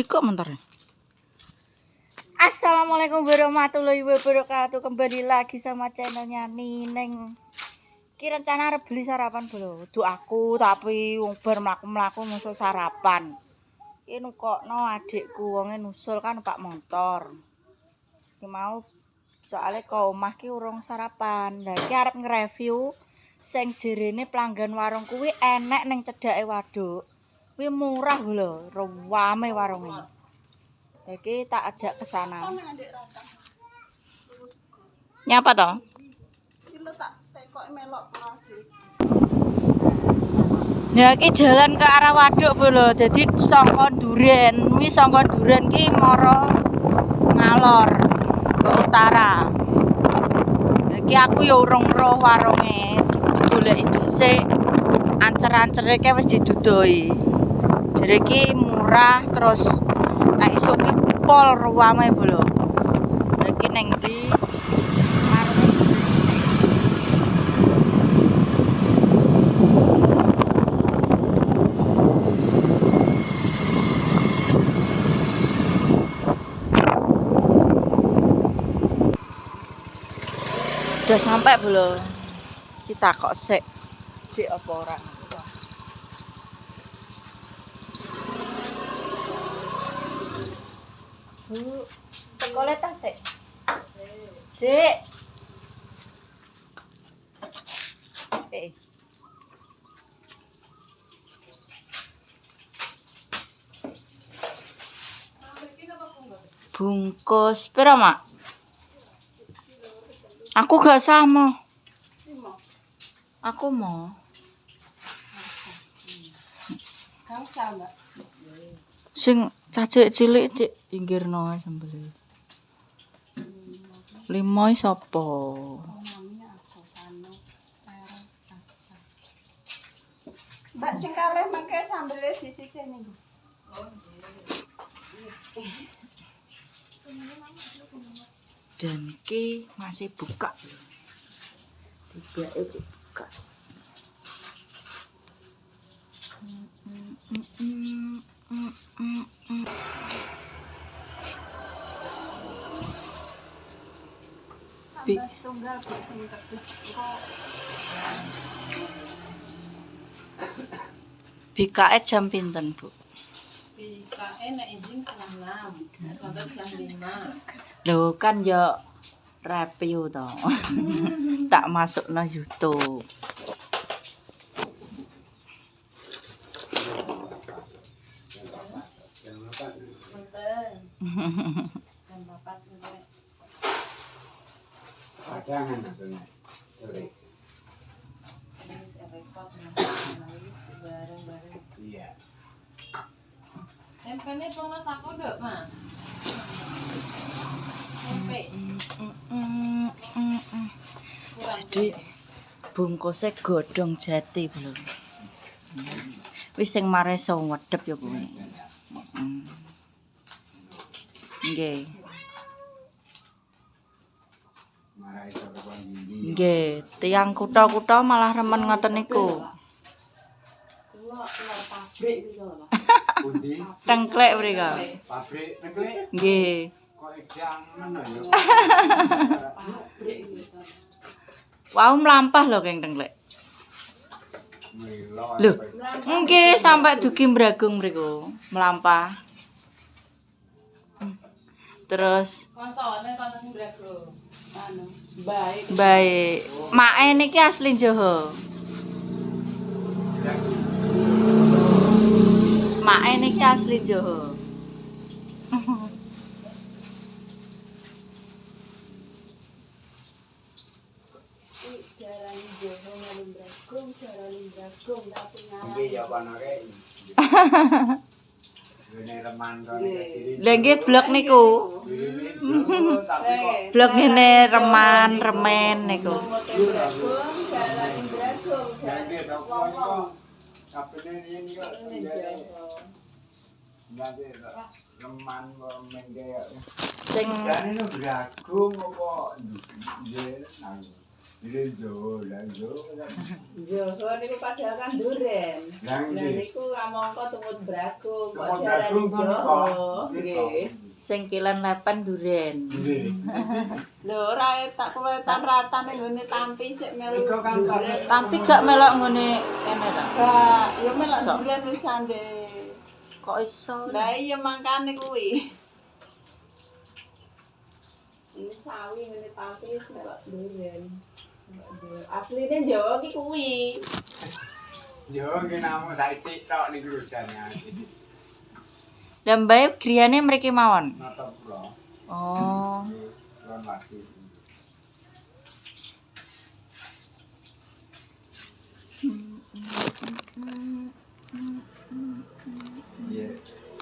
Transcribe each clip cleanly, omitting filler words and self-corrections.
kok bentar. Assalamualaikum warahmatullahi wabarakatuh. Kembali lagi sama channelnya Nineng. Ki rencana arep beli sarapan lho. Duh aku tapi wong bar mlaku-mlaku musuh sarapan. Ki nukokno adikku wonge nusul kan Pak motor. Ki mau soalnya ke omah ki urung sarapan. Lah iki arep nge-review sing jerene pelanggan warung kuwi enek ning cedhake waduk. Kuwi murah lho, rame warunge. Iki tak ajak ke sana. Nyapa toh? Ya iki jalan ke arah waduk lho. Jadi saka Duren. Kuwi saka Duren ki mara ngalor ke utara. Iki aku ya urung roh warunge. Digoleki dhisik. Ancer-ancere ke wis didudoi. Jare iki murah terus nek iso ki pol ruame lho. Iki ning ndi? Udah sampai belum? Kita kok sik apa orang? Bu, sekolah tak sik? Cik. Bungkus pira, Mak? Aku gak sama. Aku mau. Kang sama. Sing cacik cilik cik pinggirno sambel. 5 sapa? Mbak sing kalih mengke sambele di sisih niku. Dan ki masih buka. Tibake cik buka. Tambah setunggal sing tebus kok. Bikae jam pinten, Bu? Bikae nek enjing 5:30, sampai jam 5. Lho kan ya review to. Tak masukno YouTube. Menten. Jam 4 menit. Padangan maksudnya. Sorry. Ini repot bareng-bareng. Iya. Tempene pono saku nduk, Mas. Tempe. Jadi bungkusnya godhong jati belum. Wis sing mareso ngedep ya kuwi. Nggih. Marai saka ndi. Nggih, tiyang kutha-kutha malah remen ngoten niku. Kula pabrik gitu lho. Pundi? Tengklek mriko. Pabrik neklek. Nggih. Kok jangan lho. Pabrik gitu. Wau mlampah lho keng tengklek. Milo. Lho, nggih sampai dugi Mbragung mriku, mlampah. Terus Koncone konten Brago. Anu, baik. baik. Make niki asli Jawa. Make niki asli Jawa. Jalan Jawa ngalung Brago, jalan Brago tapi Iki ya panake. Dene reman kene kecil. Lha nggih blok niku. Tapi kok Blok ngene reman, remen niku. Brago, jalan Brago, jadi jalan kok kapene ini kok Jawa. nanti reman remen kaya. Sing Jane no Bragung apa nggih nang. Ini jo. Jawa niku padahal kan duren. Lah Lah nggih. niku amangka tumut bragung, kok Tumut diarani bragung kan Jawa. kok. Nggih. Sengkilan 8 duren. Nggih. Lho ora tak kuwetan ratan ning ngene tampi sik melu. Iku kan pas duren. Tapi gak melok ngene kene ta. Gak, ya melok Iso. duren wisan de. Kok iso? Lah iya mangkane kuwi. Ini sawi ngene tampi wis melok duren. Asline Jawa ki kuwi. Jo nggih namung saiki tok niku rujane. Lah mbae griyane mriki mawon. Nata pura. Oh. Lan lagi. Iya.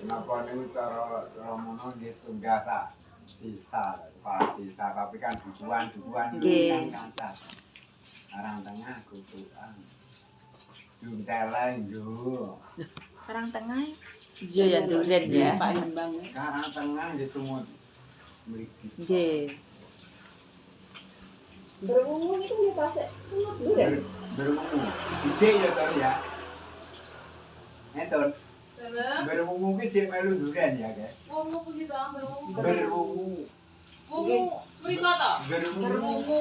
Napa niku cara romono nggih tunggasa sisa, Pak sisa tapi kan duduan Nggih. kan kancah. Arang tengah kutukan. Jum celeng yo. Karang tengah. Iya ya duren ya. Pak Embang. Karang tengah gitu mut. Mriki. Nggih. Berwungu itu nggih pas tumut duren. Berwungu. Ije ya to ya. Enton. Berwungu ki sik melu duren ya, Kak. Wungu pundi to berwungu? Berwungu. Wungu mriko to? Berwungu.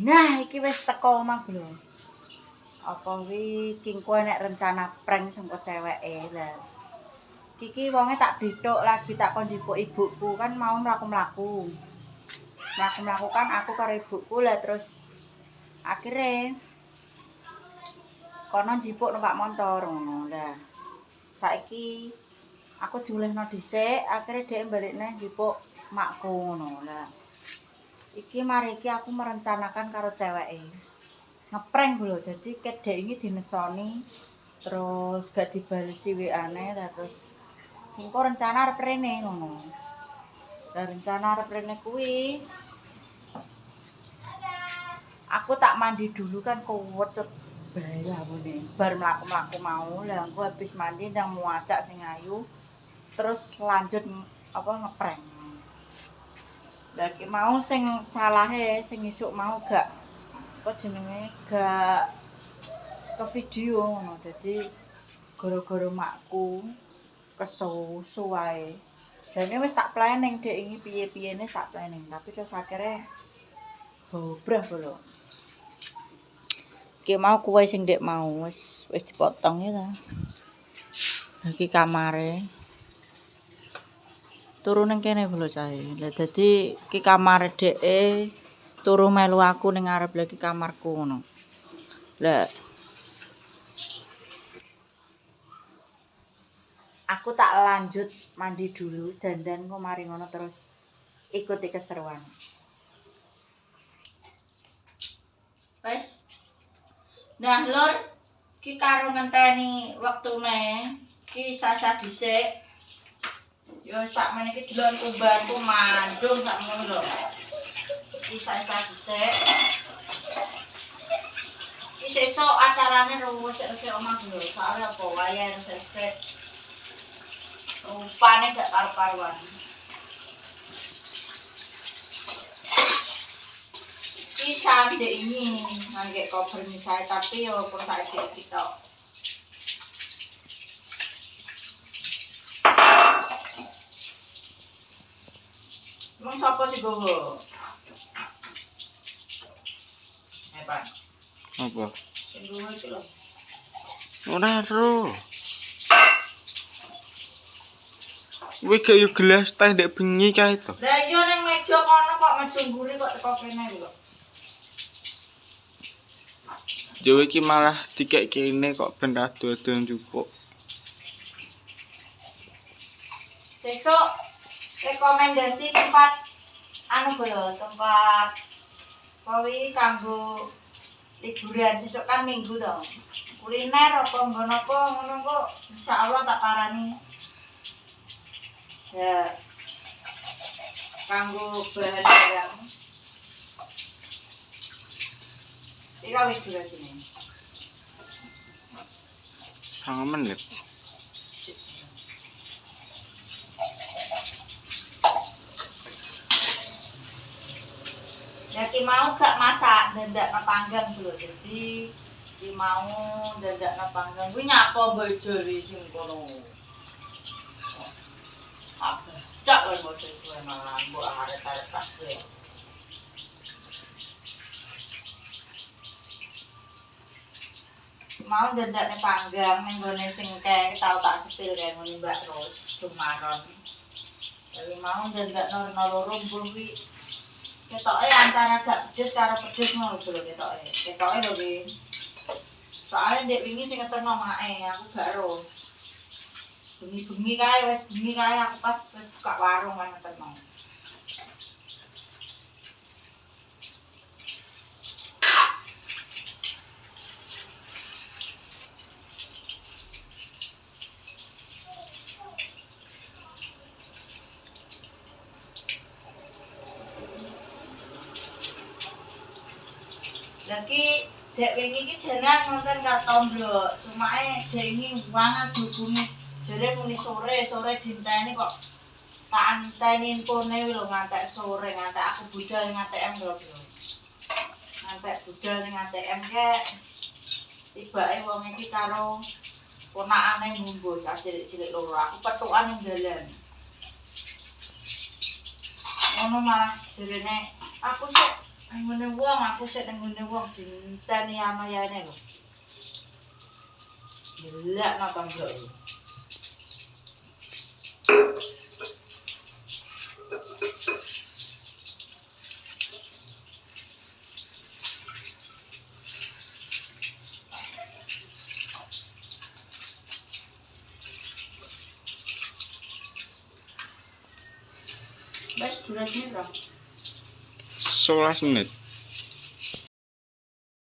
Nah, iki wis teko omah lho. Apa kuwi kingko nek rencana prank sangko ceweke lah. Iki wonge tak bethuk lagi tak kon njupuk ibuku kan mau mlaku-mlaku. Mlaku-mlaku kan aku karo ibuku lah terus akhirnya kono njupuk numpak motor ngono lah. Saiki aku diulehno dhisik, akhirnya dhek balikne njupuk makku ngono lah. Iki mari iki aku merencanakan karo ceweke. Ngeprank lho, dadi kedek iki dinesoni terus gak dibalesi WA-ne terus engko rencana arep rene ngono. Lah rencana arep rene kuwi aku tak mandi dulu kan kewecut bae ambune. Bar mlaku-mlaku mau, lah engko habis mandi ndang muacak sing ayu terus lanjut apa ngeprank. Lah ki mau sing salahe sing isuk mau gak apa jenenge gak ke video ngono. Dadi gara-gara makku kesusu wae. Jane wis tak planning dek iki piye-piyene tak planning, tapi terus akhirnya bobrah lho. Ki mau kuwe sing dek mau wis dipotong ya ta. Iki kamare. Turu ning kene lho cahe. Lah dadi ki kamare dheke turu melu aku ning ngarep lagi kamarku ngono. Lah aku tak lanjut mandi dulu dandan kok mari ngono terus ikuti keseruan. Wes. Nah, Lur, ki karo ngenteni wektune ki sasa dhisik. Yo sakmene iki delon umbanku mandung sak ngono lho. Ki sasa dhisik. Ki sesuk acarane ruwes sik omah lho. Soale apa wayahe sesuk. Rupane gak karo-karuan. Iki sande ini ngangge cover misalnya tapi yo pun saiki kita. Emang sapa sih gowo? Hebat. Apa? Sing gowo iki lho. Ora ero. Kuwi kaya gelas teh ndek bengi kae to. Lah iya ning meja kono kok meja mburi kok teko kene lho. Yo iki malah dikek kene kok ben adu-adu njupuk. Besok rekomendasi tempat anu lho, tempat kowi kanggo liburan sesuk kan minggu to. Kuliner apa nggon apa ngono kok insyaallah tak parani. Ya. Kanggo bahan barang. Ira wis durasine. 5 menit. Lagi mau gak masak ndak panggang lho. Jadi ki mau ndak panggang kuwi nyapa bojo sing kono. Apa? Cak wae bojo kuwi malah mbok arep-arep tak kuwi. Mau dadakne panggang ning gone sing kek tau tak sepil kaya ngene Mbak Ros Sumaron. Jadi mau dadakno loro kuwi ketoke antara gak pedes karo pedes ngono lho ketoke. Ketoke lho ki. Soale ndek wingi sing ketemu mae aku gak ero. Bengi-bengi kae aku pas wis buka warung kan ketemu. Lagi dek wingi iki jenengan nonton karo tomblo, cumae dek wingi wangan dihubungi jare muni sore dinteni kok tak anteni infone lho ngantek sore ngantek aku budal ning ATM lho. Ngantek budal ning ATM kek tibake wong iki karo ponakane ngumbu cah cilik-cilik loro aku petukan ning dalan. Ngono malah jarene aku sik ngene wong aku sik nang ngene wong dinteni amayane lho. Delak napa ndak. Wes durasine berapa? 11 menit.